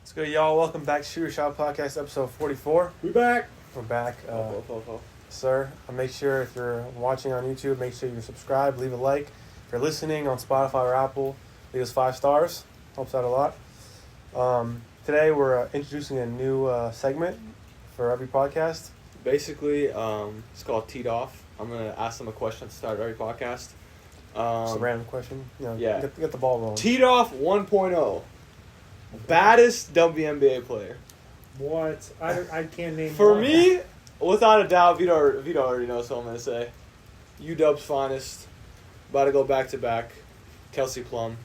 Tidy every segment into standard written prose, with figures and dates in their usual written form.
What's good, y'all? Welcome back to Shooter Shot Podcast, episode 44. We back. We're back. Sir, make sure if you're watching on YouTube, make sure you're subscribed, leave a like. If you're listening on Spotify or Apple, leave us 5 stars. Helps out a lot. Today we're introducing a new segment for every podcast. Basically, it's called Teed Off. I'm going to ask them a question at the start of every podcast. Just a random question. Yeah. Get the ball rolling. Teed Off 1.0. Baddest WNBA player. What? I can't name For one. me, without a doubt, Vito already knows what I'm going to say. UW's finest. About to go back-to-back. Kelsey Plum.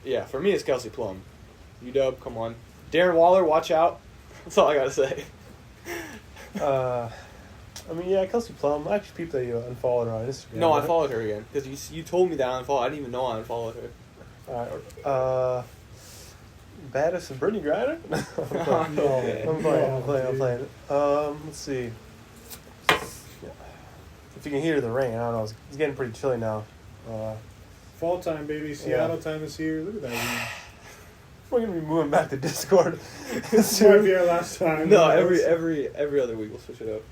Yeah, for me, it's Kelsey Plum. UW, come on. Darren Waller, watch out. That's all I got to say. Kelsey Plum. I actually peeped that you unfollowed her on Instagram. No, I right? followed her again. Because you told me that I unfollowed. I didn't even know I unfollowed her. Alright. Baddest is Brittany Griner? I'm playing. Let's see. If you can hear the rain, I don't know. It's getting pretty chilly now. Fall time, baby. Seattle time is here. Look at that. We're gonna be moving back to Discord. This might be our last time. No, every other week we'll switch it up.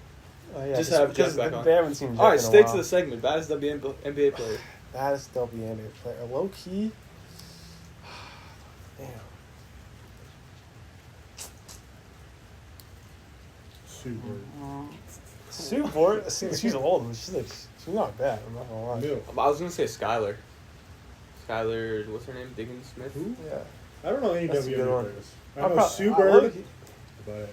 Just have Jeff back on. They haven't seen Jeff All right, in a stay while. to the segment. Baddest WNBA player. Baddest WNBA player. Low key. Damn. Super. Super. She's old, but she's not bad. I'm not gonna lie. Milk. I was gonna say Skylar. Skylar, what's her name? Diggins Smith. Who? Yeah. I don't know any That's a good WNBA one. players. I know Sue Bird, but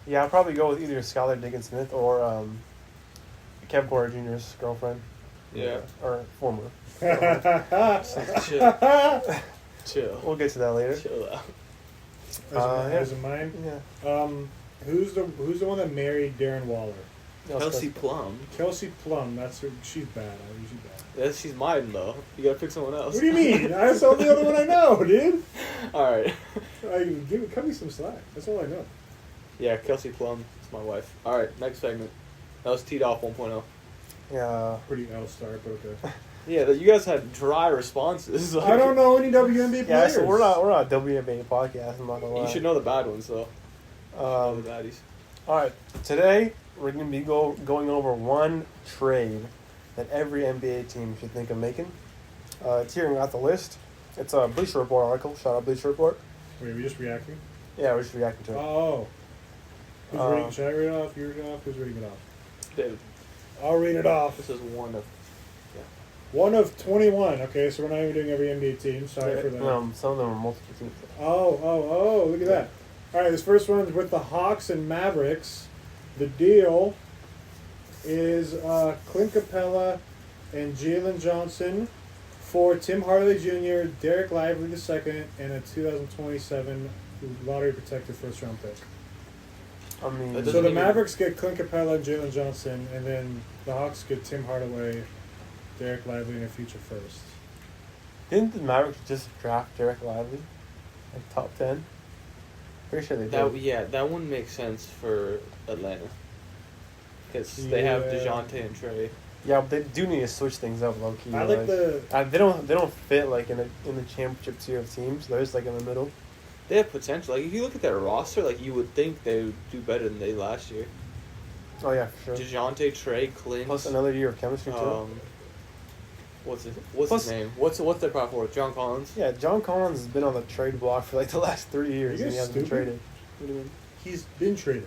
Yeah, I'll probably go with either Skylar Diggins Smith or Kev Porter Jr.'s girlfriend. Yeah. Or former. Chill. We'll get to that later. Chill out. as in mine. Yeah. Who's the one that married Darren Waller? Kelsey Plum. Kelsey Plum. That's her. She's bad. I mean, she's bad. Yeah, she's mine though. You gotta pick someone else. What do you mean? That's the only other one I know, dude. All right. Cut me some slack. That's all I know. Yeah, Kelsey Plum. It's my wife. All right, next segment. That was Teed Off 1.0. Yeah. Pretty L-star, but okay. Yeah, you guys had dry responses. I don't know any WNBA players. Yeah, so we're not a WNBA podcast. I'm not gonna lie. You should know the bad ones though. All the baddies. All right, today we're gonna be going over one trade that every NBA team should think of making. It's here at the list. It's a Bleacher Report article. Shout out Bleacher Report. Wait, are we just reacting? Yeah, we're just reacting to it. Oh. Who's reading? Should I read it off? You read it off? Who's reading it off? David, I'll read it off. this is one of. One of 21. Okay, so we're not even doing every NBA team. Sorry for that. Some of them are multiple teams. Oh, look at that. All right, this first one is with the Hawks and Mavericks. The deal is Clint Capella and Jalen Johnson for Tim Hardaway Jr., Derek Lively II, and a 2027 lottery protected first-round pick. I mean, That So doesn't the even- Mavericks get Clint Capella and Jalen Johnson, and then the Hawks get Tim Hardaway, Derek Lively, and a future first. didn't the Mavericks just draft Derek Lively, like top 10? Pretty sure they did. That one makes sense for Atlanta. Because they have Yeah. DeJounte and Trey. Yeah, but they do need to switch things up, low key. I like the They don't fit like in the championship tier of teams. They're just like in the middle. They have potential. Like if you look at their roster, like you would think they would do better than they did last year. Oh yeah, for sure. DeJounte, Trey, Clint. Plus another year of chemistry too. What's Plus- his name? What's their power forward? John Collins. Yeah, John Collins has been on the trade block for like the last 3 years, You and he guys hasn't been stupid? traded. What do you mean? he's been traded.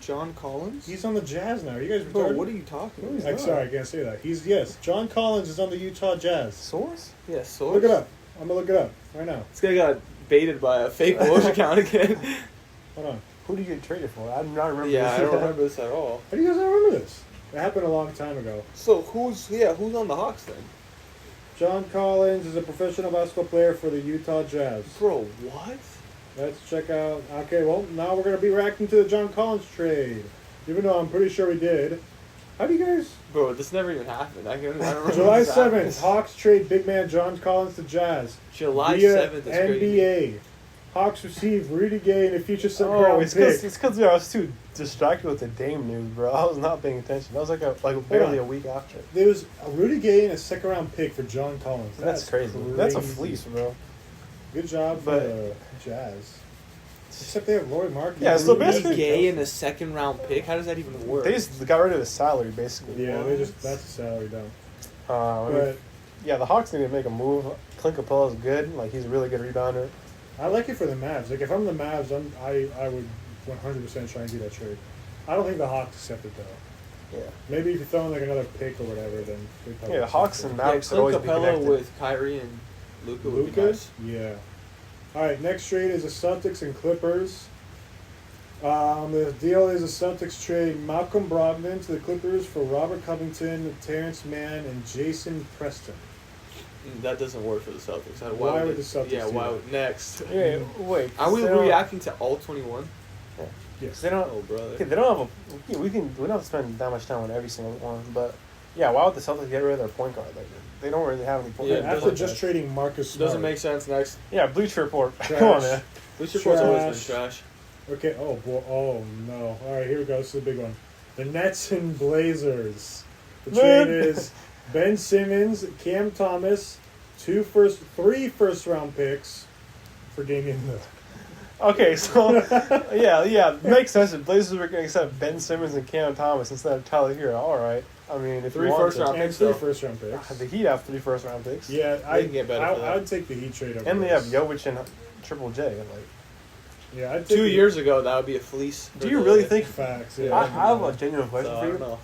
John Collins. He's on the Jazz now. Are you guys retarded? Bro, what are you talking No, about? he's Like, not. sorry, I can't say that. John Collins is on the Utah Jazz. Source? Yeah, source. Look it up. I'm gonna look it up right now. This guy got baited by a fake Woj account again. Hold on. Who do you get traded for? I do not remember. Yeah, this. I don't remember this at all. How do you guys not remember this? It happened a long time ago. So who's on the Hawks then? John Collins is a professional basketball player for the Utah Jazz. Bro, what? Let's check out. Okay, well, now we're gonna be reacting to the John Collins trade, even though I'm pretty sure we did. How do you guys? Bro, this never even happened. I don't remember. July this happened. 7th, Hawks trade big man John Collins to Jazz. July via 7th is crazy. NBA. Hawks receive Rudy Gay and a future second Oh, round it's pick. because I was too distracted with the Dame news, bro. I was not paying attention. That was like barely a week after. There was a Rudy Gay and a second round pick for John Collins. That's crazy. That's a fleece, bro. Good job for But- the Jazz. Except they have Laurie Markkanen. Yeah, so Rudy basically- Gay in a second round pick. How does that even work? They just got rid of his salary, basically. Yeah, that's a salary dump. I mean, But yeah, the Hawks need to make a move. Clint Capella's good. Like, he's a really good rebounder. I like it for the Mavs. Like if I'm the Mavs, I would 100% try and do that trade. I don't think the Hawks accept it though. Yeah. Maybe if you throw in like another pick or whatever, then they probably Yeah, the accept Hawks it. and yeah, Mavericks would Clint always be Capella connected. with Kyrie and Luka would be nice. Yeah. All right, next trade is the Celtics and Clippers. The deal is the Celtics trade Malcolm Brogdon to the Clippers for Robert Covington, Terrence Mann, and Jason Preston. That doesn't work for the Celtics. Why would the Celtics Yeah, do why that? would next? Yeah, wait. Are we they don't- reacting to all 21? Yes. They don't. Oh, brother. Okay, they don't have a. We don't have to spend that much time on every single one, but yeah, why would the Celtics get rid of their point guard? Like, they don't really have any point Yeah, guard. After doesn't- just trading Marcus Smart. Doesn't make sense. Next. Yeah, Bleacher Report. Trash. Come on, man. Bleach Report's always been Trash. trash. Okay. Oh boy. Oh no. All right. Here we go. This is the big one. The Nets and Blazers. The Man. trade is Ben Simmons, Cam Thomas, three first round picks for Damian Lillard. Okay, so yeah, makes sense. The Blazers were going to accept Ben Simmons and Cam Thomas instead of Tyler Hero. All right. I mean, if Three you want first to. round And picks, three though. first round picks. The Heat have 3 first round picks. Yeah, They can get better for that. I would take the Heat trade over. And they have this. Jovic and Triple J. Like, Yeah, I'd take 2 the- years ago, that would be a fleece. do you really think? Facts. Yeah. Yeah. I have a genuine question So, I for don't you, know.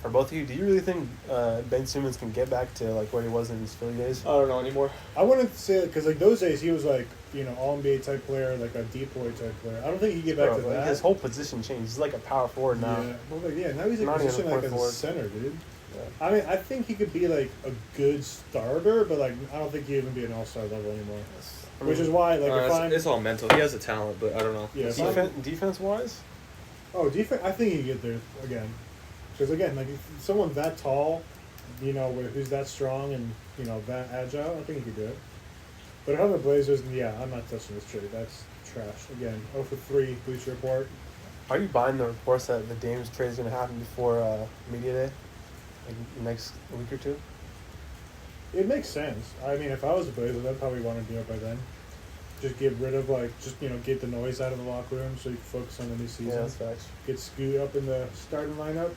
for both of you. Do you really think Ben Simmons can get back to like where he was in his Philly days? I don't know anymore. I wouldn't say it because like those days he was like all NBA type player, like a decoy type player. I don't think he could get back Bro, to like, that. his whole position changed. He's like a power forward now. Yeah, but like, now he's in Not even position a like point as a forward. center, dude. Yeah. I mean, I think he could be like a good starter, but like I don't think he'd even be an all-star level anymore. I Which mean, is why, like, if I'm it's all mental. He has the talent, but I don't know. yeah, if I'm- defense wise, defense, I think he could get there again. Because again, like if someone that tall, who's that strong and that agile, I think he could do it. But if I'm the Blazers, yeah, I'm not touching this trade. That's trash. Again, 0 for 3, Bleacher Report. are you buying the reports that the Dames trade is going to happen before media day, like next week or two? It makes sense. I mean, if I was the Blazers, I'd probably want to do it by then. Just get rid of get the noise out of the locker room so you can focus on the new season. Yeah, that's facts. Get Scoot up in the starting lineup.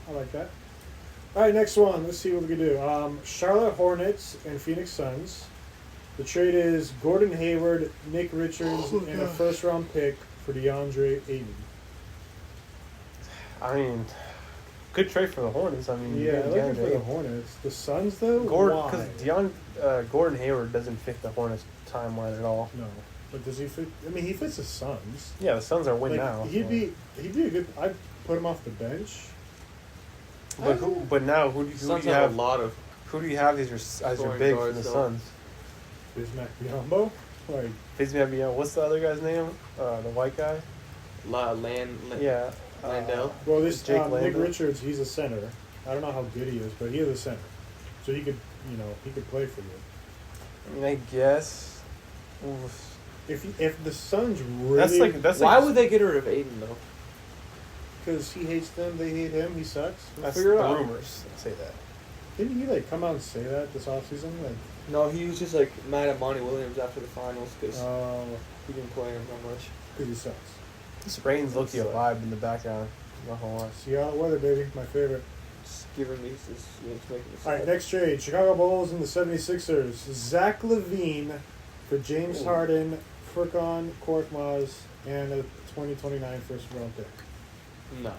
I like that. All right, next one. Let's see what we can do. Charlotte Hornets and Phoenix Suns. The trade is Gordon Hayward, Nick Richards, and a first-round pick for DeAndre Ayton. I mean, good trade for the Hornets. I mean, Yeah, I getting like it for the DeAndre. Hornets. The Suns, though? Gordon, Why? because Gordon Hayward doesn't fit the Hornets timeline at all. No. But does he fit? I mean, he fits the Suns. Yeah, the Suns are win Like, now. He'd so. be a good. I'd put him off the bench. But now who do Suns you have have? a lot of. Who do you have as your Scoring big for guards, the though. Suns? Bismack Biyombo. Like, What's the other guy's name? The white guy. Yeah. Landell. well, this Jake Nick Landon? Richards, he's a center. I don't know how good he is, but he is a center, so he could, he could play for you. I mean, I guess. Oof. If the Suns really, That's Why like would they get rid of Aiden though? because he hates them, they hate him, he sucks. that's figure it the out. rumors that say that. Didn't he come out and say that this offseason? No, he was just mad at Monty Williams after the finals because he didn't play him that much. Because he sucks. This rain's looking a vibe in the background. Not gonna lie. Seattle weather, baby, my favorite. Just giving me this, making this. All right, next trade. Chicago Bulls and the 76ers. Zach LaVine for James Ooh. Harden, Furkan Korkmaz, and a 2029 first round pick. No.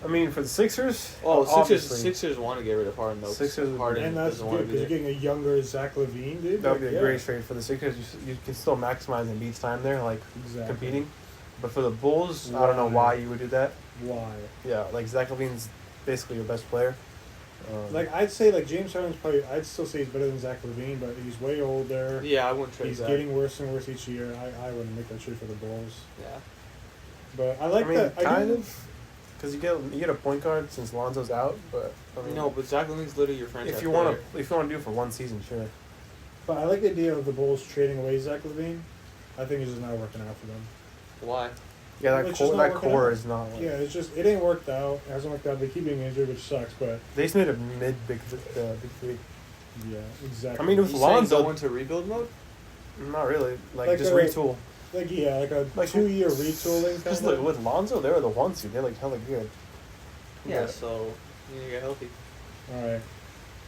I mean, for the Sixers. Oh, obviously, Sixers want to get rid of Harden though. Sixers would- Harden And that's doesn't want good to be because you're there. getting a younger Zach LaVine, dude. That would be a Yeah, great trade for the Sixers. You can still maximize Embiid's time there, like Exactly. competing. But for the Bulls, I don't know why you would do that. Why? Yeah, like Zach LaVine's basically your best player. I'd say James Harden's probably. I'd still say he's better than Zach LaVine, but he's way older. Yeah, I wouldn't trade He's that. getting worse and worse each year. I wouldn't make that trade for the Bulls. Yeah. But I like I mean, that. I kind do- of, because you get a point guard since Lonzo's out. But I mean, No, but Zach LaVine's literally your franchise. if you want player. to do it for one season, sure. But I like the idea of the Bulls trading away Zach LaVine. I think it's just not working out for them. Why? Yeah, It's just not working core out. is not. Like, Yeah, it ain't worked out. It hasn't worked out. They keep getting injured, which sucks. But They just made a big three. yeah, exactly. I mean, it was You saying Lonzo. go into rebuild mode? Not really. Like Like just a- retool. Like a Like, 2-year retooling Just kind look of. with Lonzo, they were the 1 seed. They're like hella good. Yeah, so you need to get healthy. All right.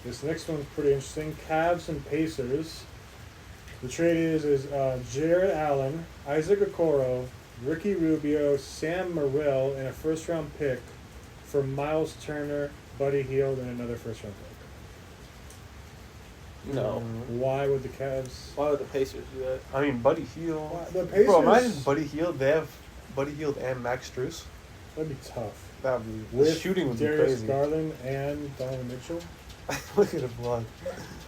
This next one's pretty interesting. Cavs and Pacers. The trade is Jared Allen, Isaac Okoro, Ricky Rubio, Sam Morril, and a first-round pick for Miles Turner, Buddy Hield, and another first-round pick. No. Why would the Cavs? Why would the Pacers do that? I mean, Buddy Hield. Why- the Bro, imagine Pacers- Buddy Hield. They have Buddy Hield and Max Strus. That'd be tough. That would be. The With shooting would Darius be crazy. Garland and Donovan Mitchell. Look at the blood.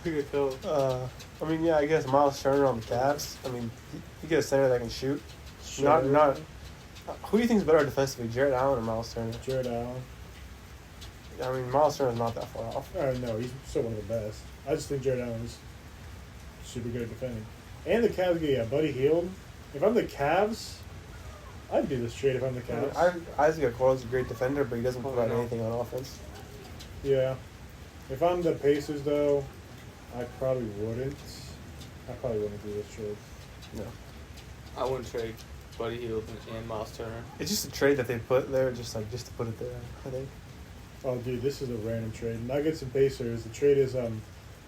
Look at those. I mean, yeah, I guess Miles Turner on the Cavs. I mean, you get a center that can shoot. Not. Who do you think is better defensively, Jared Allen or Miles Turner? Jared Allen. I mean, Miles Turner's not that far off. No, he's still one of the best. I just think Jared Allen's super good at defending. And the Cavs, yeah, Buddy Hield. If I'm the Cavs, I'd do this trade if I'm the I mean, Cavs. Isaac Okoro's a great defender, but he doesn't Oh, provide no. anything on offense. Yeah. If I'm the Pacers, though, I probably wouldn't. I probably wouldn't do this trade. No. I wouldn't trade Buddy Hield and Miles Turner. It's just a trade that they put there, just to put it there. I think. Oh, dude, this is a random trade. Nuggets and Pacers. The trade is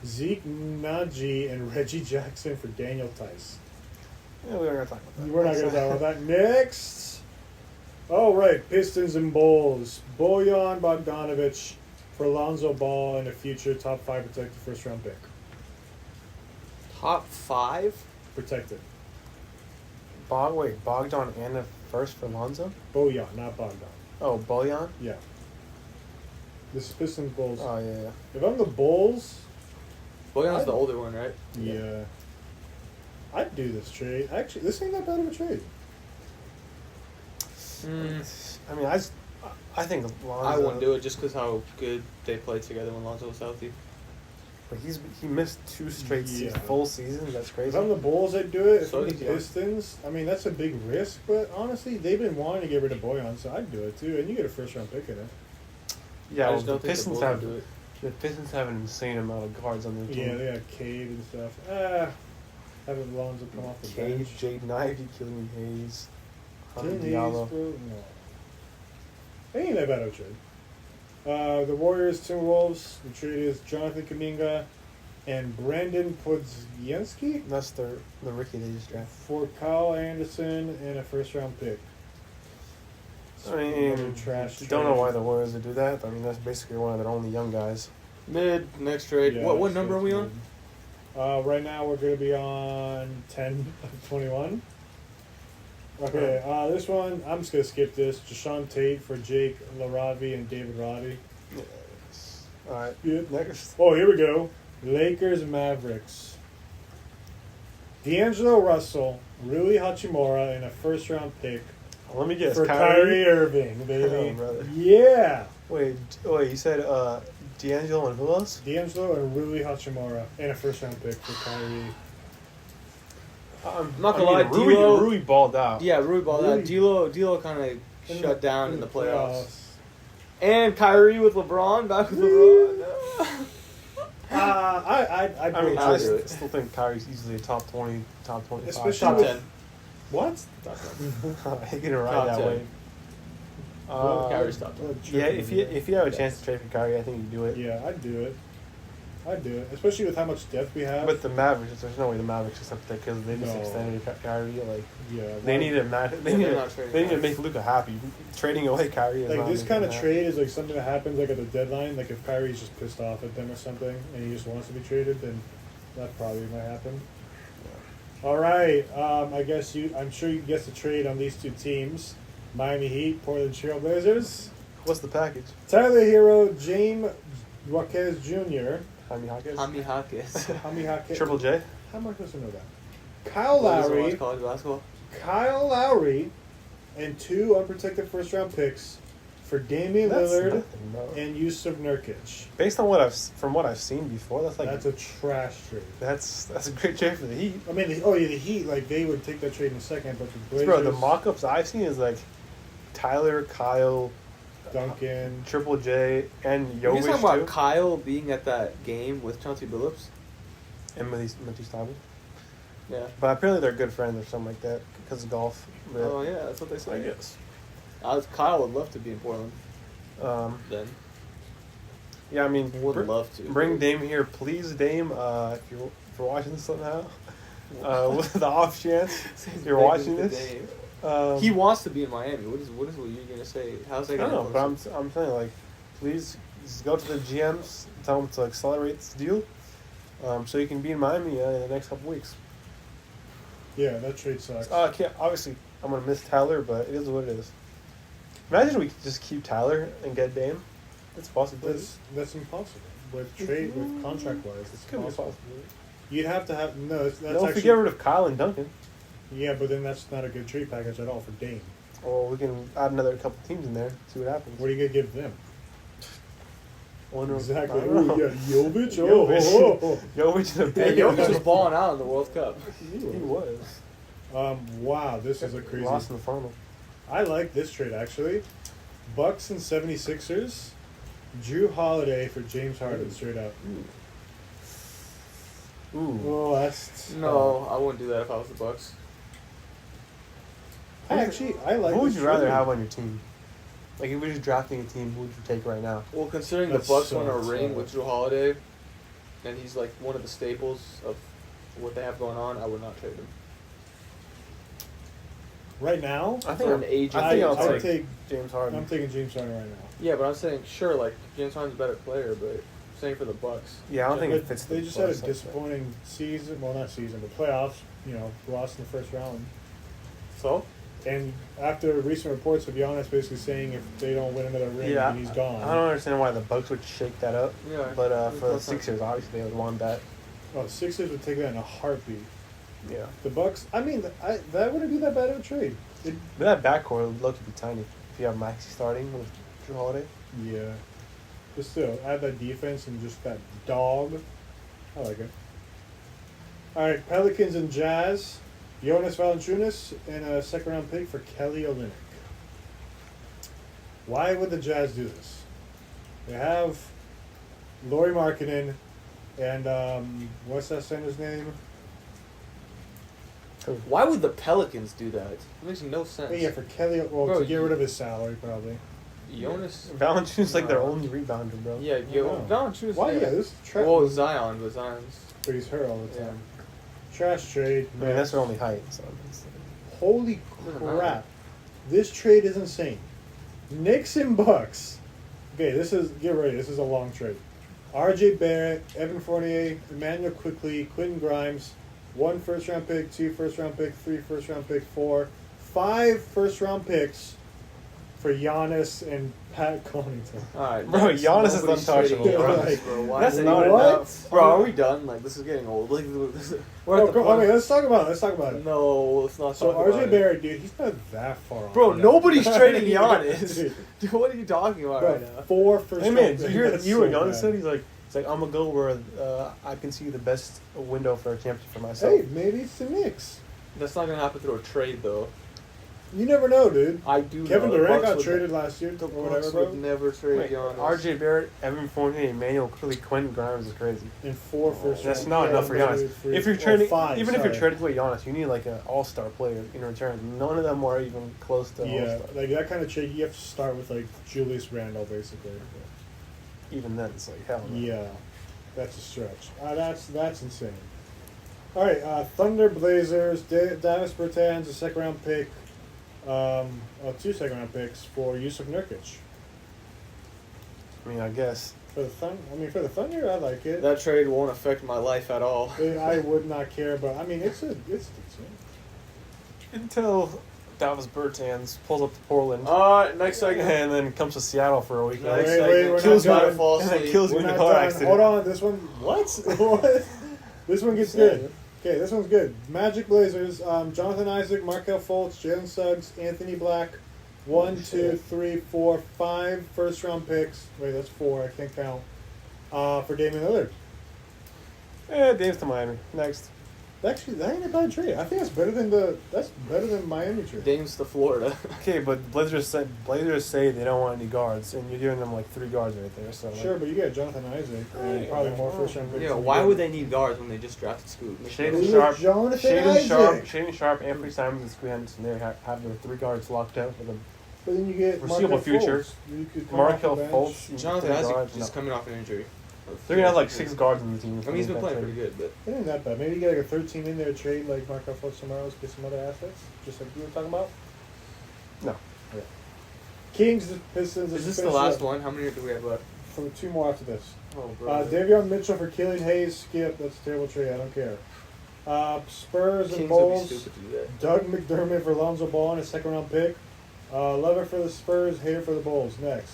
Zeke Naji and Reggie Jackson for Daniel Tice. Yeah, we're not gonna talk about that. We're not going to talk about that. Next. All right, Pistons and Bulls. Bojan Bogdanovic for Lonzo Ball and a future top 5 protected first-round pick. Top 5? Protected. Bogdan and a first for Lonzo. Bojan, not Bogdan. Oh, Bojan. Yeah. This is Pistons Bulls. Oh yeah. If I'm the Bulls, Bojan's I- the older one, right? yeah, I'd do this trade. Actually, this ain't that bad of a trade. I mean, I think Lonzo. I wouldn't do it just because how good they played together when Lonzo was healthy. But he missed 2 straight Yeah. full seasons. That's If crazy. I'm the Bulls, I'd do it. If So I'm the does Young. Pistons, I mean, that's a big risk, but honestly, they've been wanting to get rid of Bojan, so I'd do it too. And you get a first-round pick in it. Yeah, I well, just the don't think Pistons the Bulls have would do it. the Pistons have an insane amount of guards on their Yeah, team. they got Cade and stuff. Having Lonzo come off the Cage, bench. Jaden Ivey, Killian Hayes, Killian Hayes, Diallo. bro, no. Ain't that bad of a trade. The Warriors, Timberwolves. The trade is Jonathan Kuminga and Brandon Podziemski That's the rookie they just drafted. for Kyle Anderson and a first-round pick. I mean, Another trash don't know trade. why the Warriors would do that. I mean, that's basically one of their only young guys. Mid, next trade. Yeah, what that's number are we on? good. Right now we're going to be on 10 of 21. Okay, this one, I'm just going to skip this. Jashawn Tate for Jake LaRavi and David Roddy. Yes. All right. Yeah. Next. Oh, here we go. Lakers Mavericks. D'Angelo Russell, Rui Hachimura, and a first-round pick Let me guess. for Kyrie Irving, baby. Oh, brother. Yeah. Wait. You said D'Angelo and who else? D'Angelo and Rui Hachimura, and a first-round pick for Kyrie. I'm not gonna lie, Rui, D'Lo- Rui balled out. Yeah, Rui ball Rui. that. D'Lo kind of shut down in the playoffs. playoffs. And Kyrie with LeBron, back with LeBron. I'd I mean, I'll I do it. still think Kyrie's easily a top 20, top 25. Especially Top with- 10. What? He can ride Top that 10. way. Kyrie's top 10. Yeah, if you have a chance to trade for Kyrie, I think you do it. Yeah, I'd do it. Especially with how much depth we have. But the Mavericks, there's no way the Mavericks accept that because they just No. extended Kyrie. Like yeah, they need to they're not trading they need to Kyrie. make Luka happy. Trading away Kyrie is like not this making kind him of happy. trade is like something that happens like at the deadline. Like if Kyrie's just pissed off at them or something and he just wants to be traded, then that probably might happen. All right, I'm sure you can guess the trade on these two teams: Miami Heat, Portland Trail Blazers. What's the package? Tyler Hero, James Jaquez Jr. Jaime Jaquez? Hami Hawkins. How many Jaquez? Triple J? How am I supposed to know that? Kyle Watch Lowry, college basketball. Kyle Lowry, and 2 unprotected first-round picks for Damian That's Lillard nothing, bro. and Yusuf Nurkic. Based on what I've seen before, that's like That's a trash trade. that's a great trade for the Heat. I mean, the Heat, like, they would take that trade in a second, but the Blazers, Bro, the mock-ups I've seen is like Tyler, Kyle, Duncan. Triple J, and You guys talking Jovic about too, Kyle being at that game with Chauncey Billups? and Matisse Thybulle. Yeah. But apparently they're good friends or something like that because of golf. But, Oh yeah, that's what they say. I guess. Kyle would love to be in Portland. Then Yeah, I mean, would love to bring Dame here, please, Dame. If you're watching this somehow, with the off chance you're watching this, He wants to be in Miami. What are you gonna say? How's that I don't gonna? know, but I'm saying like, please just go to the GMs, tell them to accelerate this deal, so you can be in Miami in the next couple weeks. Yeah, that trade sucks. Obviously, I'm gonna miss Tyler, but it is what it is. Imagine we could just keep Tyler and get Dame. It's a possibility. That's impossible. With contract wise, it's Could be a impossible. possibility. You'd have to have that's No, if actually we get rid of Kyle and Duncan, yeah, but then that's not a good trade package at all for Dame. or we can add another couple teams in there, see what happens. What are you gonna give them? Wonder- Exactly. I don't Ooh, know. yeah, Jovic. Jovic. Oh. Jovic in a Hey, big Jokic was balling out in the World Cup. He was. Wow, this is a crazy. Lost in the final. I like this trade actually. Bucks and 76ers. Drew Holiday for James Harden straight up. Ooh. Oh, that's No, I wouldn't do that if I was the Bucks. I like. Who would this you rather trade. have on your team? Like, if we were just drafting a team, who would you take right now? Well, considering That's the Bucks so won a ring tough. with Drew Holiday, and he's like one of the staples of what they have going on, I would not trade him. Right now? I For an agent. I think I I'll would take take. James Harden. I'm taking James Harden right now. Yeah, but I'm saying sure, like James Harden's a better player, but I'm saying for the Bucks. Yeah, I don't think But it fits. They the just had a Bucks, I'd say. disappointing season. Well, not season, but playoffs. You know, lost in the first round. So And after recent reports of Giannis basically saying if they don't win another ring, Yeah, he's gone. I don't understand why the Bucks would shake that up. Yeah. But for the That's not- Sixers, obviously they would want that. Oh, the Sixers would take that in a heartbeat. Yeah. The Bucks. I mean, that wouldn't be that bad of a trade. But that backcourt would look to be tiny. If you have Maxey starting with Drew Holiday. Yeah. But still, add that defense and just that dog. I like it. All right, Pelicans and Jazz. Jonas Valanciunas and a second-round pick for Kelly Olynyk. Why would the Jazz do this? They have Lauri Markkanen and what's that center's name? why would the Pelicans do that? It makes no sense. Yeah, for Kelly. Well, Bro, to get rid of his salary, probably. Jonas. Valanciunas like their No. only rebounder, bro. Yeah, No. Valanciunas. Why? Yeah, this is trash. Well, Zion, but Zion's. But he's hurt all the Yeah. time. Trash trade. I mean, that's their only height. So it's, Holy Doesn't matter. crap. This trade is insane. Knicks and Bucks. Okay, get ready. This is a long trade. RJ Barrett, Evan Fournier, Emmanuel Quickly, Quentin Grimes, 1 first-round pick, 2 first-round pick, 3 first-round pick, 5 first-round picks for Giannis and Pat Connaughton. All right, Bro, next. Giannis is Nobody's untouchable, trading bro. Giannis, bro. Why That's is not anyone- What? enough. Bro, are we done? Like, this is getting old. Like, we're at the point. Okay, let's talk about it. No, let's not So talk about RJ it. Barrett, dude, he's not that far off. Bro, yet. nobody's trading Yeah, Giannis. dude. Dude, what are you talking about Bro, right now? 4 first hey man, round did you picks. hear That's you what so Giannis bad. said? He's like, I'm gonna go where I can see the best window for a championship for myself. Hey, maybe it's the Knicks. That's not gonna happen through a trade, though. You never know, dude. I do. Kevin know the Durant Bucks got would- traded last year The or Bucks whatever, would bro. never trade Wait, Giannis. RJ Barrett, Evan Fournier, Emmanuel Quickly, Quentin Grimes is crazy. And 4 first That's round- not yeah, enough for maybe Giannis. 3 If you're or trading, 5, even if you're sorry. trading away Giannis, you need like an all-star player in return. None of them are even close to Yeah, all-star. like that kind of trade, you have to start with like Julius Randle, basically. Even then, it's like hell. No. Yeah, that's a stretch. That's insane. All right, Thunder Blazers. Davis Bertans, a second round pick. 2 second round picks for Yusuf Nurkic. I mean, I guess. For the Thunder, I like it. That trade won't affect my life at all. I would not care, but I mean, it's decent. Until Davis Bertans pulls up to Portland Next segment. and then comes to Seattle for a week. Next Wait, segment. we're Kills not me to done. fall And then asleep. kills We're me in a not car done. accident. Hold on, this one. What? What? This one gets good. Okay, this one's good. Magic Blazers. Jonathan Isaac, Markel Fultz, Jalen Suggs, Anthony Black. 1, 2, 3, 4, 5 first round picks. Wait, that's 4. I can't count. For Damian Lillard. Dave's to Miami. Next. Actually, that ain't a bad trade. I think that's better than Miami trade. Dame's to Florida. Okay, but Blazers say they don't want any guards, and you're giving them like 3 guards right there. So like, Sure, but you get Jonathan Isaac and probably more first round picks. Yeah, than why you would get. they need guards when they just drafted Scoot? Shaden Leave Sharp, Jonathan Isaac. Shaden Sharp, Anthony Simons, and Scoot Henderson there have their 3 guards locked out for them. But then you get Foreseeable Markel future. Fultz. You could come off Markel the bench. Fultz, Jonathan 3 Isaac guards, just no. coming off an injury. They're gonna have like 6 guards in the team. I mean, he's been playing pretty good, but It ain't that bad. Maybe you get like a 13 in there trade like Markel Fultz somewhere else, get some other assets, just like you were talking about. No. Yeah. Kings, the Pistons. is this the finish last up. one? How many do we have left? For 2 more after this. Oh, bro. Davion Mitchell for Killian Hayes. Skip. That's a terrible trade. I don't care. Spurs and Kings would be Bulls. stupid to do that. Doug McDermott for Lonzo Ball and a 2nd round pick. Lover for the Spurs. Hater for the Bulls. Next.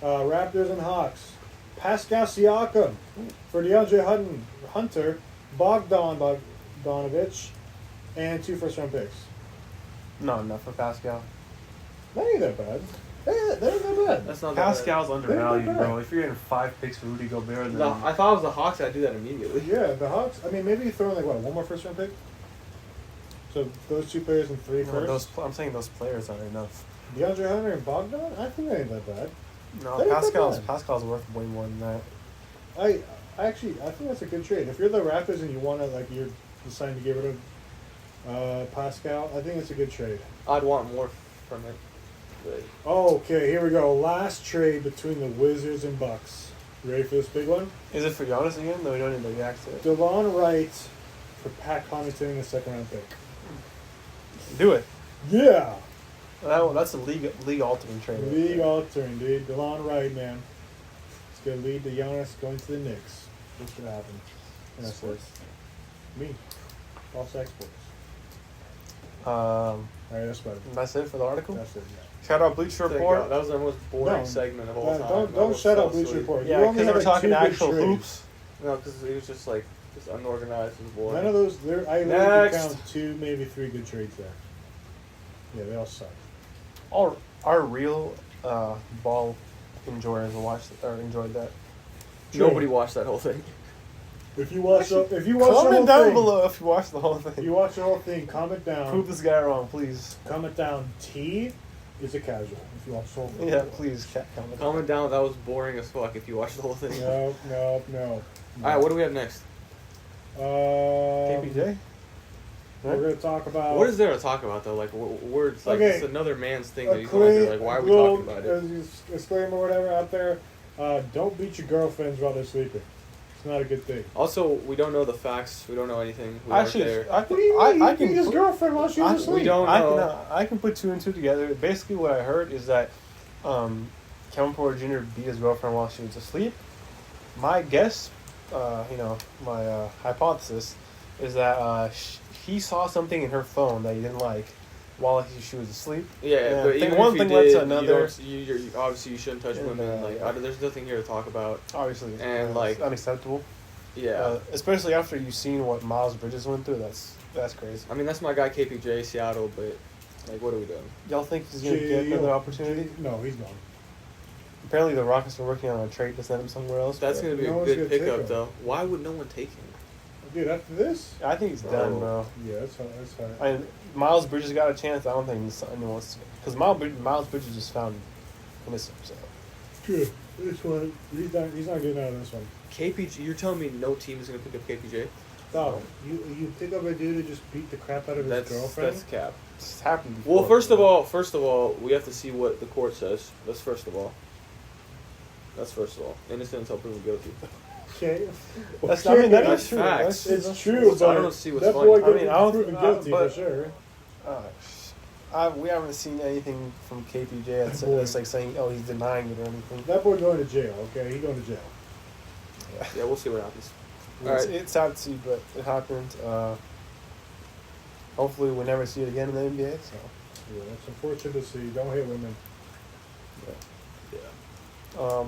Raptors and Hawks. Pascal Siakam for DeAndre Hunter. Bogdanovich. And 2 first round picks. No, enough for Pascal. That ain't that bad. That ain't that bad. That's not Pascal's They're undervalued, not bro. bad. If you're getting 5 picks for Rudy Gobert, then No, I thought it was the Hawks. I'd do that immediately. Yeah, the Hawks. I mean, maybe you throw in like what, 1 more first round pick? So those 2 players and 3 no, first? I'm saying those players aren't enough. DeAndre Hunter and Bogdan? I think that ain't that bad. No, That ain't that bad. Pascal's worth way more than that. I think that's a good trade. If you're the Raptors and you want to, like, you're deciding to get rid of Pascal, I think it's a good trade. I'd want more from it. But Okay, here we go. Last trade between the Wizards and Bucks. You ready for this big one? Is it for Giannis again? No, we don't need to react to it. DeLon Wright for Pat Connaughton and a 2nd round pick. Do it. Yeah! That's a league altering trade. right League there. altering, dude. DeLon Wright, man. It's going to lead to Giannis going to the Knicks. What's going to happen? And that's it. Me. False exports. All right, that's about it. That's it for the article. That's it, yeah. Shout out Bleach thank Report. God, that was the most boring No, segment of all time. Don't That was shut so up, Bleach sweet. Report. Yeah, You only because had, we're like, talking 2 good actual trades. hoops. No, because it was just like just unorganized and boring. None of those. I literally Next. count 2, maybe 3 good trades there. Yeah, they all suck. Our real ball enjoyers enjoyed that. Nobody watched that whole thing. If you watch, the whole Comment down thing, below if you watched the whole if thing. you watch the whole thing, comment down. Prove this guy wrong, please. Comment down. T is a casual. If you watch the whole thing. Yeah, please comment. Comment down. That was boring as fuck. If you watched the whole thing. No. All right, what do we have next? KPJ. We're gonna talk about. What is there to talk about though? Like words, like Okay. it's another man's thing that he's going through. Like, why are we talking about it? Disclaimer, whatever out there. Don't beat your girlfriends while they're sleeping. It's not a good thing. Also, we don't know the facts. We don't know anything. We weren't Actually, there. What do you mean? I He can beat his put- girlfriend while she was asleep. we don't know. I can put 2 and 2 together. Basically, what I heard is that Kevin Porter Jr. beat his girlfriend while she was asleep. My guess, my hypothesis, is that he saw something in her phone that he didn't like while she was asleep. Yeah, but thing- even one if thing you led did, to another. you obviously you shouldn't touch And, women. Like, there's nothing here to talk about. Obviously, And, like- it's unacceptable. Yeah, Especially after you've seen what Miles Bridges went through. That's crazy. I mean that's my guy KPJ Seattle, but like, what are we doing? Y'all think he's gonna get another opportunity? No, he's gone. Apparently, the Rockets are working on a trade to send him somewhere else. That's but gonna be No a one's good gonna take pickup him. though. Why would no one take him? Dude, after this? I think he's done, bro. Yeah, that's hard. Miles Bridges got a chance. I don't think anyone wants to. Because Miles Bridges just found innocent. So Good. This one, he's not getting out of this one. KPJ, you're telling me no team is gonna pick up KPJ? No, you pick up a dude who just beat the crap out of his That's girlfriend. cap. it's happened before. Well, first of all, we have to see what the court says. That's first of all. Innocent until proven guilty. Okay. That's I mean that That's is true. facts. It's that's true, but I don't see what's that funny. boy I could mean, be I don't- proven guilty but- for sure. We haven't seen anything from KPJ that's like saying, oh, he's denying it or anything. That boy going to jail. Okay, he going to jail. Yeah, we'll see what happens. It's sad to see, but it happened. Hopefully, we'll never see it again in the NBA. So, Yeah, it's unfortunate to see. Don't hate women. Yeah.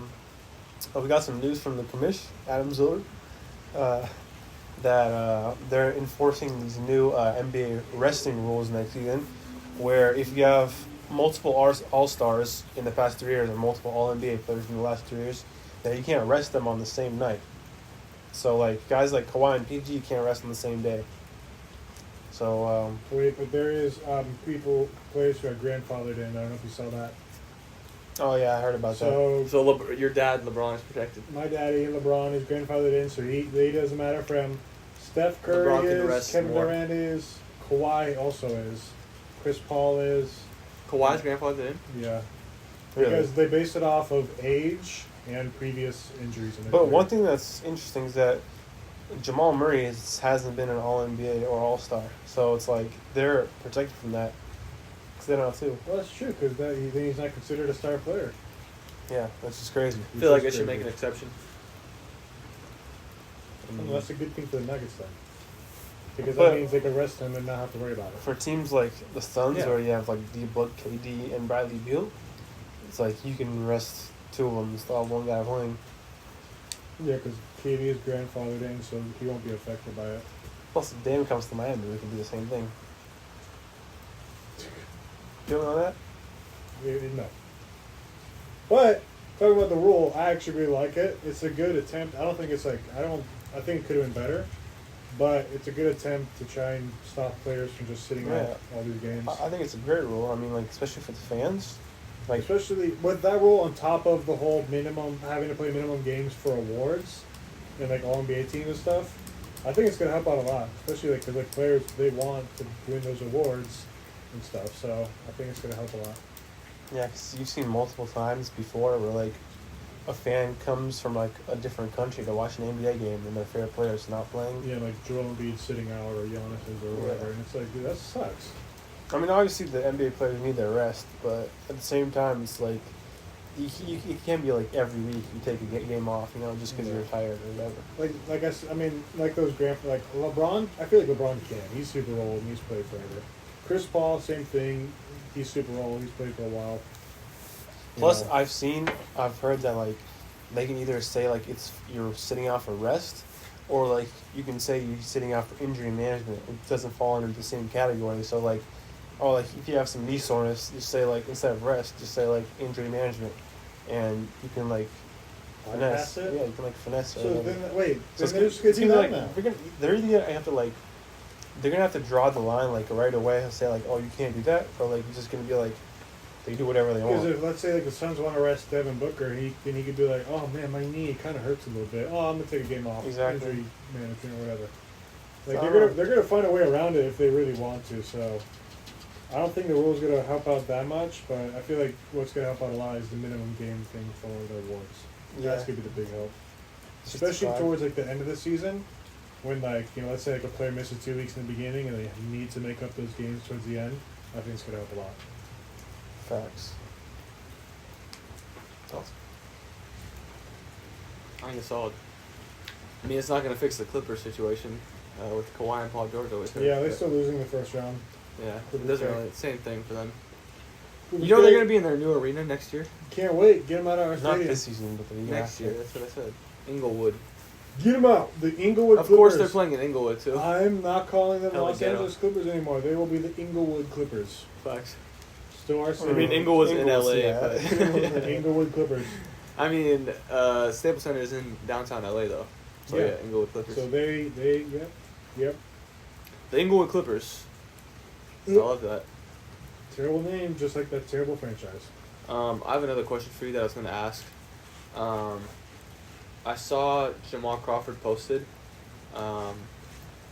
we got some news from the commish, Adam Ziller, that they're enforcing these new NBA resting rules next season, where if you have multiple All-Stars in the past 3 years or multiple All-NBA players in the last 2 years, that you can't rest them on the same night. So, like, guys like Kawhi and PG can't rest on the same day. So Wait, but there is players who are grandfathered in. I don't know if you saw that. oh yeah, I heard about that. So Your dad, LeBron, is protected. my daddy, LeBron, is grandfathered in, so he doesn't matter for him. Steph Curry LeBron can is, rest Kevin more. Durant is, Kawhi also is, Chris Paul is. Kawhi's grandfather in. Yeah, Really. because they base it off of age and previous injuries. In their But career. one thing that's interesting is that Jamal Murray hasn't been an All NBA or All Star, so it's like they're protected from that because they don't have to. Well, that's true because then he's not considered a star player. Yeah, that's just crazy. I feel like Which they is should make crazy. an exception. Well, that's a good thing for the Nuggets then, because But- that means they can rest him and not have to worry about it. For teams like the Suns, Yeah. where you have like D Book, KD, and Bradley Beal, it's like you can rest two of them and still have one guy playing. Yeah, because KD is grandfathered in, so he won't be affected by it. Plus, if Dame comes to Miami, we can do the same thing. You don't know that? No. But talking about the rule, I actually really like it. It's a good attempt. I don't think it's like I think it could have been better, but it's a good attempt to try and stop players from just sitting Yeah. out all these games. I think it's a great rule. I mean, like especially for the fans. Like, Especially with that rule on top of the whole minimum having to play minimum games for awards and like all NBA teams and stuff. I think it's gonna help out a lot, especially like because like players they want to win those awards and stuff. So I think it's gonna help a lot. yeah, because you've seen multiple times before where like a fan comes from like a different country to watch an NBA game and their favorite player's not playing. Yeah, like Joel Embiid sitting out or Giannis is or whatever, Yeah. and it's like, dude, that sucks. I mean, obviously the NBA players need their rest, but at the same time, it's like it can't be like every week you take a game off, you know, just because Yeah. you're tired or whatever. I mean, like those like LeBron. I feel like LeBron can. He's super old and he's played forever. Chris Paul, same thing. He's super old. He's played for a while. You Plus, know. I've heard that like they can either say like it's you're sitting out for rest, or like you can say you're sitting out for injury management. It doesn't fall under the same category. So like, oh, like if you have some knee soreness, just say like instead of rest, just say like injury management, and you can like finesse. Bypass it? Yeah, you can like finesse. it or So whatever. then, wait, So then they're just gonna it's do gonna that be now. they're either gonna have to like, they're gonna have to draw the line like right away and say like, oh, you can't do that, or like you're just gonna be like, they do whatever they Because want. if let's say like the Suns want to rest Devin Booker, he could be like, oh man, my knee kind of hurts a little bit. Oh, I'm gonna take a game off. Exactly. Injury management or whatever. Like So- they're gonna find a way around it if they really want to. So I don't think the rule's gonna help out that much, but I feel like what's gonna help out a lot is the minimum game thing for the awards. Yeah. That's gonna be the big help, It's especially fine. towards like the end of the season. When like let's say like a player misses 2 weeks in the beginning and they need to make up those games towards the end, I think it's gonna help a lot. Facts. I think it's solid. I mean, it's not going to fix the Clippers situation with Kawhi and Paul George always hurt. Yeah, they're but- still losing the first round. Yeah, Clippers it doesn't fair. really. Same thing for them. Clippers You know they're fair. going to be in their new arena next year. Can't wait. Get them out of our Not stadium. this season, but the year Next after. year, that's what I said. Inglewood. Get them out. The Inglewood Of Clippers. course, they're playing in Inglewood too. I'm not calling them Hella Los ghetto. Angeles Clippers anymore. They will be the Inglewood Clippers. Facts. Still our I stadium. mean, Inglewood's in Inglewood's, LA, yeah. but Inglewood Clippers. I mean, Staples Center is in downtown LA though. So Yeah. yeah, Inglewood Clippers. So yep. The Inglewood Clippers. I love that. Terrible name, just like that terrible franchise. I have another question for you that I was going to ask. I saw Jamal Crawford posted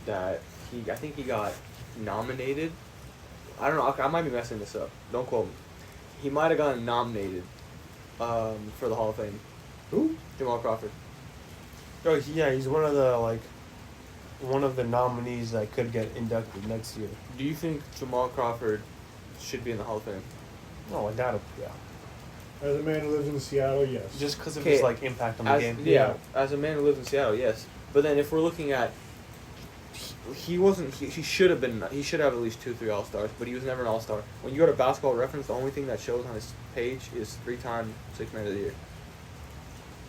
that I think he got nominated. I don't know. I might be messing this up. Don't quote me. He might have gotten nominated for the Hall of Fame. Who? Jamal Crawford. Oh yeah, he's one of the nominees that could get inducted next year. Do you think Jamal Crawford should be in the Hall of Fame? No, I doubt it. Yeah, As a man who lives in Seattle, yes. just because of Okay, his like impact on the As, game. yeah, as a man who lives in Seattle, yes. But then if we're looking at, he wasn't. He should have been. He should have at least 2-3 All-Stars, but he was never an All-Star. When you go to Basketball Reference, the only thing that shows on his page is 3-time Sixth Man of the Year.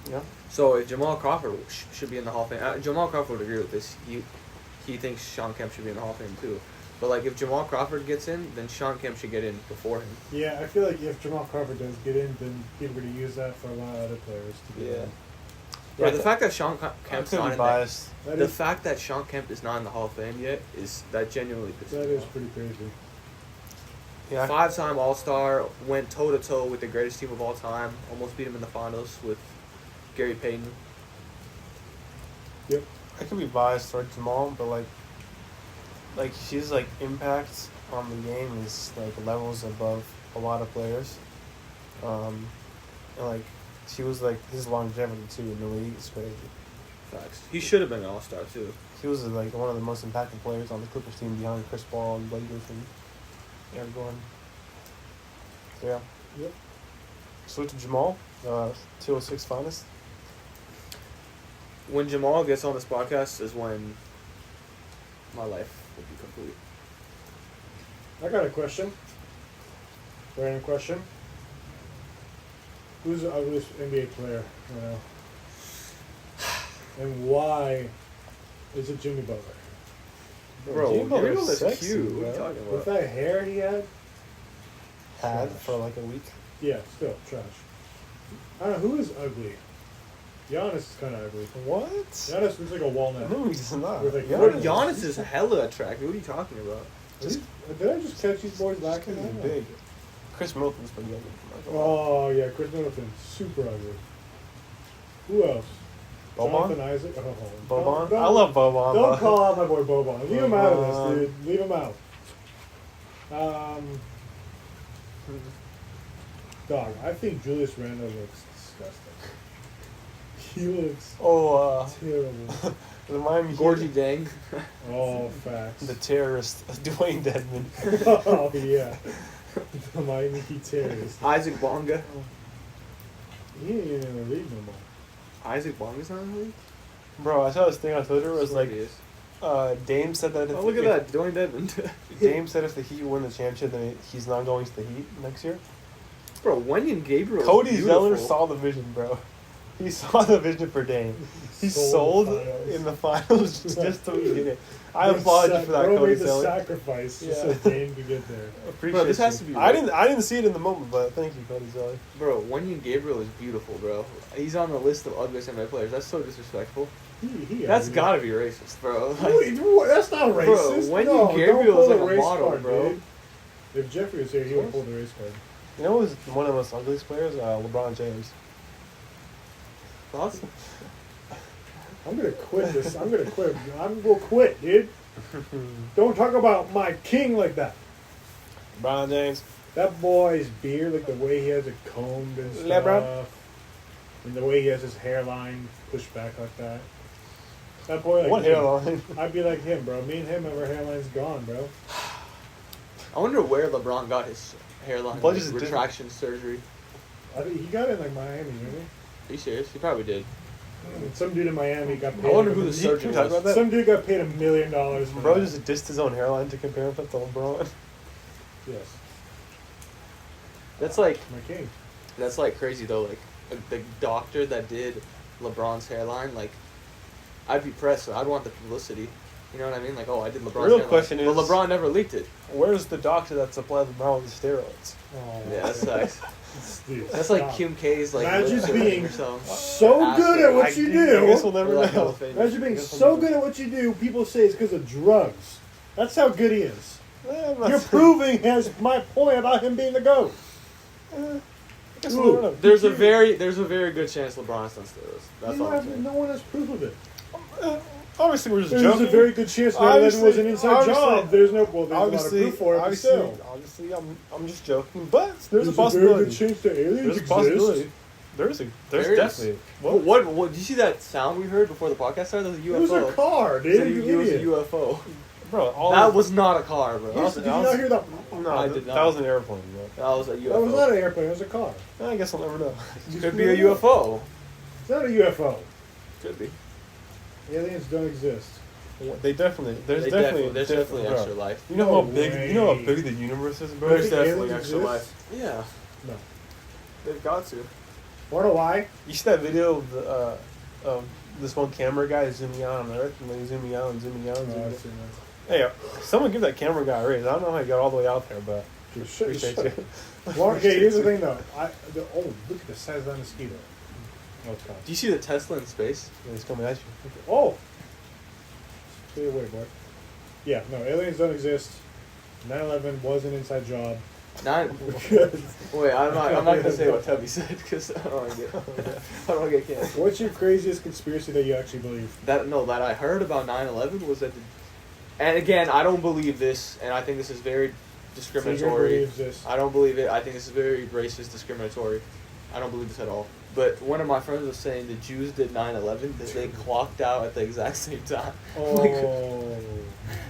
Yeah. So if Jamal Crawford should be in the Hall of Fame, Jamal Crawford would agree with this. He thinks Sean Kemp should be in the Hall of Fame too. But like if Jamal Crawford gets in, then Sean Kemp should get in before him. Yeah, I feel like if Jamal Crawford does get in, then people are going to use that for a lot of other players to get Yeah. in. Bro, the fact that Sean I Kemp's could not be in biased. That the is, fact that Sean Kemp is not in the Hall of Fame yet is that genuinely pisses that me is off. pretty crazy. Yeah, 5-time All-Star, went toe-to-toe with the greatest team of all time, almost beat him in the finals with Gary Payton. Yep. I could be biased towards Jamal, but like she's like impact on the game is like levels above a lot of players. And like she was like his longevity too in the league is crazy. Facts. He should have been an All-Star too. He was like one of the most impactful players on the Clippers team behind Chris Paul and Blake Griffin. Aaron Gordon. So yeah. Yep. Switch to Jamal, 206 finest. When Jamal gets on this podcast is when my life will be complete. I got a question. Random question. Who's the ugliest NBA player right now? And why is it Jimmy Butler? Bro, Jimmy Butler's Butler's sexy, cute. What are bro. you talking With about? that hair he had? Had Trash. for like a week. Yeah, still trash. I don't know, who is ugly? Giannis is kind of ugly. What? Giannis looks like a walnut. No, he's not. With, like, Bro, Giannis- Giannis is hella attractive. What are you talking about? Just Did I just catch these boys because lacking? he's big. Chris Middleton's pretty ugly. Oh, yeah, Chris Middleton. Super ugly. Who else? Jonathan Boban? Isaac? Oh, Boban? Don't- I love Boban. Don't but- call out my boy Boban. Leave him out of Boban. this, dude. Leave him out. Dog, I think Julius Randle looks disgusting. He looks Oh, terrible. the Miami Gorgie Heat, Dang. All facts. the terrorist, Dwayne Dedman. Oh, yeah. The Miami Heat terrorist. Isaac Bonga. He ain't even in the league no more. Isaac Bonga's not in the league? Bro, I saw this thing on Twitter. It was like, He is. Dame said that. If Oh, look at that. Dwayne Dedmon. Dame said if the Heat win the championship, then he's not going to the Heat next year. Bro, Wenyan Gabriel. is Cody beautiful. Zeller saw the vision, bro. He saw the vision for Dame. He sold in the finals just so he did it. I applaud you for that, Bro Cody made the Zeller. sacrifice Yeah. so Dame could get there. Appreciate Bro, this has you. to be I right. didn't see it in the moment, but thank you, Cody Zeller. Bro, Wenyan Gabriel is beautiful, bro. He's on the list of ugliest NBA players. That's so disrespectful. That's gotta be racist, bro. Like, Wait, what? That's not Bro, racist. Wendy no, Gabriel don't pull is the like a race model, card, bro. Dude. If Jeffrey was here, he would have pulled the race card. You know who's one of the most ugliest players? LeBron James. thoughts? I'm gonna quit this. I'm gonna quit. I'm gonna quit, dude. Don't talk about my king like that. LeBron James. That boy's beard, like the way he has it combed and stuff, LeBron. and the way he has his hairline pushed back like that. That boy, like What hairline? I'd be like him, bro. Me and him, our hairline's gone, bro. I wonder where LeBron got his hairline What like, is it? retraction surgery. I think he got it in like Miami, didn't Are you serious? He probably did. he? And some dude in Miami got paid. I wonder who the Can surgeon you talk was. about that? Some dude got paid $1 million. For Bro that. just dissed his own hairline to compare him to LeBron. Yes, That's like my king. that's like crazy though. Like the doctor that did LeBron's hairline, like I'd be pressed. I'd want the publicity. You know what I mean? Like, oh, I did LeBron's Real hairline. question But is- LeBron never leaked it. Where's the doctor that supplied LeBron with the steroids? Oh, Yeah, that sucks. Dude, That's like stop. Kim K's like Imagine lip being or something. so good at what you I guess do. we'll never Or like Hall know. of Fame. Imagine being I guess we'll so never good at what you do. People say it's because of drugs. That's how good he is. I'm not You're saying- proving my point about him being the GOAT. I guess Ooh. we'll never know. There's a very good chance LeBron's done steroids. That's You all know, I'm saying. no one has proof of it. Obviously, we're just There's joking. a very good chance that Obviously- was an inside obviously- job. There's no, well, there's a lot of Obviously, proof for it, but obviously, still. obviously, I'm just joking. But there's a There's a very possibility. good chance that aliens There's a exist. possibility. There's There is. definitely. What? Did you see that sound we heard before the podcast started? That was a It was UFO. a car, It dude. You was a idiot. UFO. Bro, all That was not a car, bro. Yes, did you not hear that? no, I that, did not. that was an airplane. Bro. That was a UFO. That was not an airplane. It was a car. I guess I'll never know. You Could screwed be a it up. UFO. It's not a UFO. Could be. Aliens don't exist. They definitely. There's There's definitely bro. extra life. You know how No big. way. You know how big the universe is, bro. There's think definitely aliens extra exist? life. Yeah, No. they've got to. Wanna know why? You see that video of this one camera guy zooming out on Earth and then zooming out and zooming out and No, zooming I've out. seen Hey, someone give that camera guy a raise. I don't know how he got all the way out there, but that. Dude, appreciate you. Well, okay, here's the thing though. Look at the size of that mosquito. Oh, it's gone. Do you see the Tesla in space? He's coming at you. Oh! Stay away, boy. Yeah, no, aliens don't exist. 9/11 was an inside job. Wait, I'm not gonna say what Tubby said because I don't want to get canceled. What's your craziest conspiracy that you actually believe? That I heard about 9/11 was that, and again, I don't believe this, and I think this is very Seeger discriminatory. believes this. I don't believe it. I think this is very racist, discriminatory. I don't believe this at all. But one of my friends was saying the Jews did 9/11 that they clocked out at the exact same time. Like, Oh.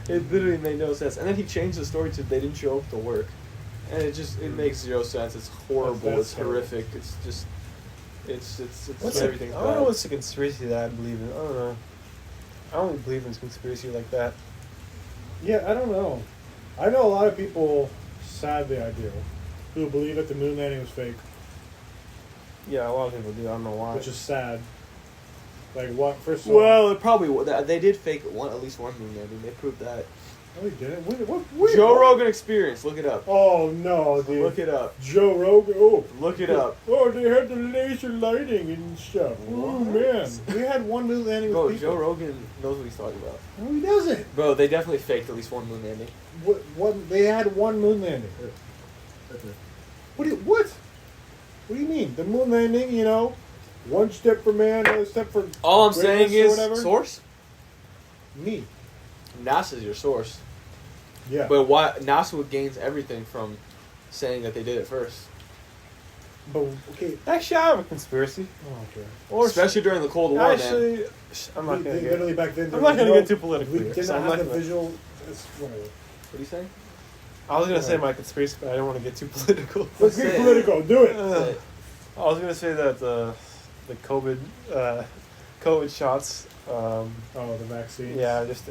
it literally made no sense. And then he changed the story to they didn't show up to work, and it makes zero sense. It's horrible. That's It's terrible. horrific. It's just it's What's everything's I don't know bad. what's a conspiracy that I believe in. I don't know. I don't believe in conspiracy like that. Yeah, I don't know. I know a lot of people, sadly I do, who believe that the moon landing was fake, Yeah, a lot of people do. I don't know why. which is sad. Like, what? First of all, Well, it probably they did fake at least one moon landing. They proved that. no, we didn't. What? Joe Rogan Experience. Look it up. Oh, no, dude. Look it up. Joe Rogan. Oh. Look it up. Oh, they had the laser lighting and stuff. Oh, man. We had one moon landing Bro, with people. Joe Rogan knows what he's talking about. No, he doesn't. Bro, they definitely faked at least one moon landing. They had one moon landing. What do you mean? The moon landing, you know, one step for man, another step for All I'm saying greatness or is whatever. source. Me. NASA's your source, Yeah. but why NASA gains everything from saying that they did it first, But okay. Actually, I have a conspiracy. Oh, okay. Or especially during the Cold War. Man. actually, I'm not We- gonna they get. literally back then. I'm not gonna get too political We here, did so not I'm not have the gonna- visual. It's whatever. What are you saying? I was gonna say my conspiracy, but I don't want to get too political. Let's Say get it. political. Do it. Say I was gonna say that the COVID shots, Oh, the vaccine. yeah, just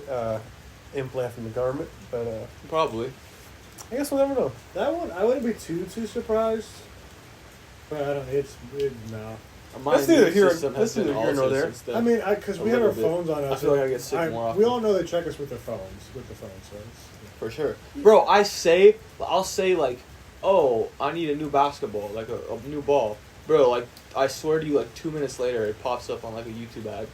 implant from the government, but Probably. I guess we'll never know. That one, I wouldn't be too surprised. But I don't. No. My Let's do it immune here- system let's has do been it here and altered there. since then. I mean, because we A have our little bit. phones on us. I feel like I get sick more often. We all know they check us with their phones. With the phone, so it's. For sure. Bro, I'll say like, oh, I need a new basketball, like a new ball. Bro, like, I swear to you, like 2 minutes later, it pops up on like a YouTube ad.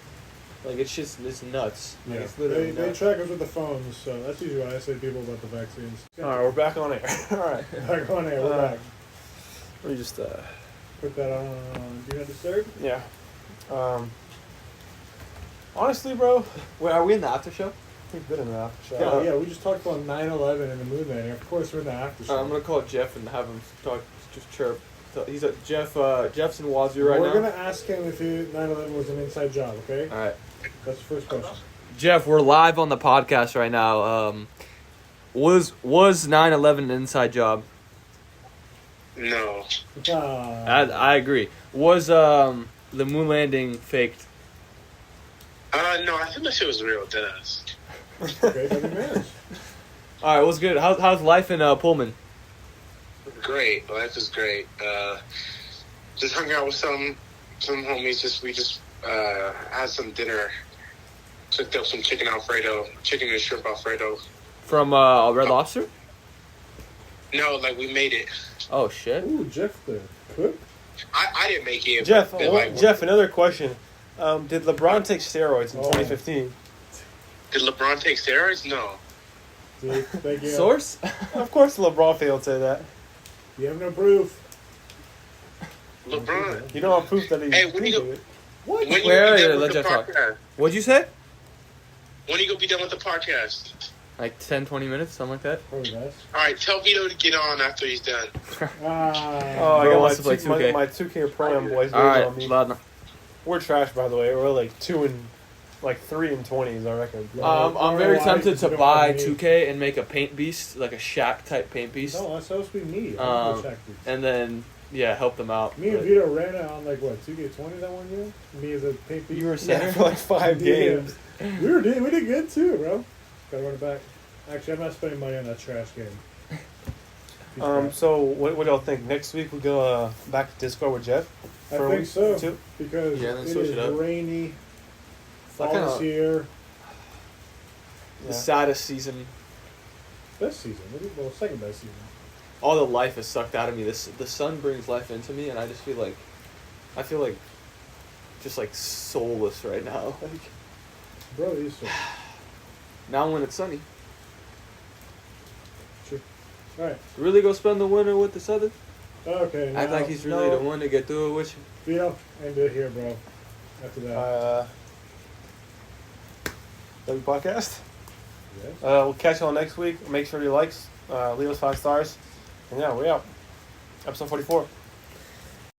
Like, it's nuts. Like, Yeah, it's literally they nuts. track us with the phones, so that's usually why I say to people about the vaccines. All right, we're back on air. All right, Back on air, we're back. let me just Put that on. Do not disturb. yeah. Honestly, bro, Wait, are we in the after show? we've been in the after show. Yeah, yeah, we just talked about 9/11 and the moon landing. Of course, we're in the after show. I'm gonna call Jeff and have him talk, just chirp. So he's at Jeff's in Wazoo right We're now. gonna ask him if 9/11 was an inside job. Okay, All right, that's the first question. Jeff, we're live on the podcast right now. Was 9/11 an inside job? No. I agree. Was the moon landing faked? No, I think that shit was real, deadass. Okay, that'd be managed. All right, what's good? How's life in Pullman? Great. Life is great. Just hung out with some homies. We just had some dinner. Cooked up some chicken Alfredo, chicken and shrimp Alfredo. From Red Lobster? No, like we made it. Oh shit! Ooh, Jeff the cook. I didn't make it. Jeff, but, like, Jeff, another question. Did LeBron take steroids in Oh. 2015? Did LeBron take steroids? No. Dude, thank you. Source? Of course, LeBron failed to say that. You have no proof. LeBron. You don't have proof that he Hey, when you did go- it. What? When you Wait, gonna be wait, done let with the Jeff talk. podcast? What'd you say? When are you gonna be done with the podcast? Like 10, 20 minutes, something like that. Probably nice. All right, tell Vito to get on after he's done. Oh, I Bro got wants to play 2K. my 2K Pro boys All on right, me. loud enough. We're trash, by the way. We're like 3 and 20 is our record. I'm very Why? tempted to You don't buy have any- 2K and make a paint beast, like a Shaq type paint beast, No, that's supposed to be me. I'm Um, the check dude. and then help them out. Me and But Vito ran it on like what 2K20 that one year. Me as a paint piece. You were Yeah, center. for like 5 Yeah. games. We did good too, bro. Gotta run it back. Actually, I'm not spending money on that trash game. Piece of crap. So what y'all think? Next week we go back to Discord with Jeff. I for a think week so or two? because Yeah, then it switch is it up. rainy. Fall kinda- is here. The Yeah. saddest season. Best season. Well, second best season. All the life is sucked out of me. The sun brings life into me, and I just feel like just like soulless right now. Like, Bro, he's so. now when it's sunny, True. All right. really go spend the winter with the Southern? Okay. Act now- like he's really no, the one to get through it with you. Vito, end it here, bro. After that. W podcast. Yes. We'll catch you all next week. Make sure you like, leave us 5 stars, and yeah, we out. Episode 44.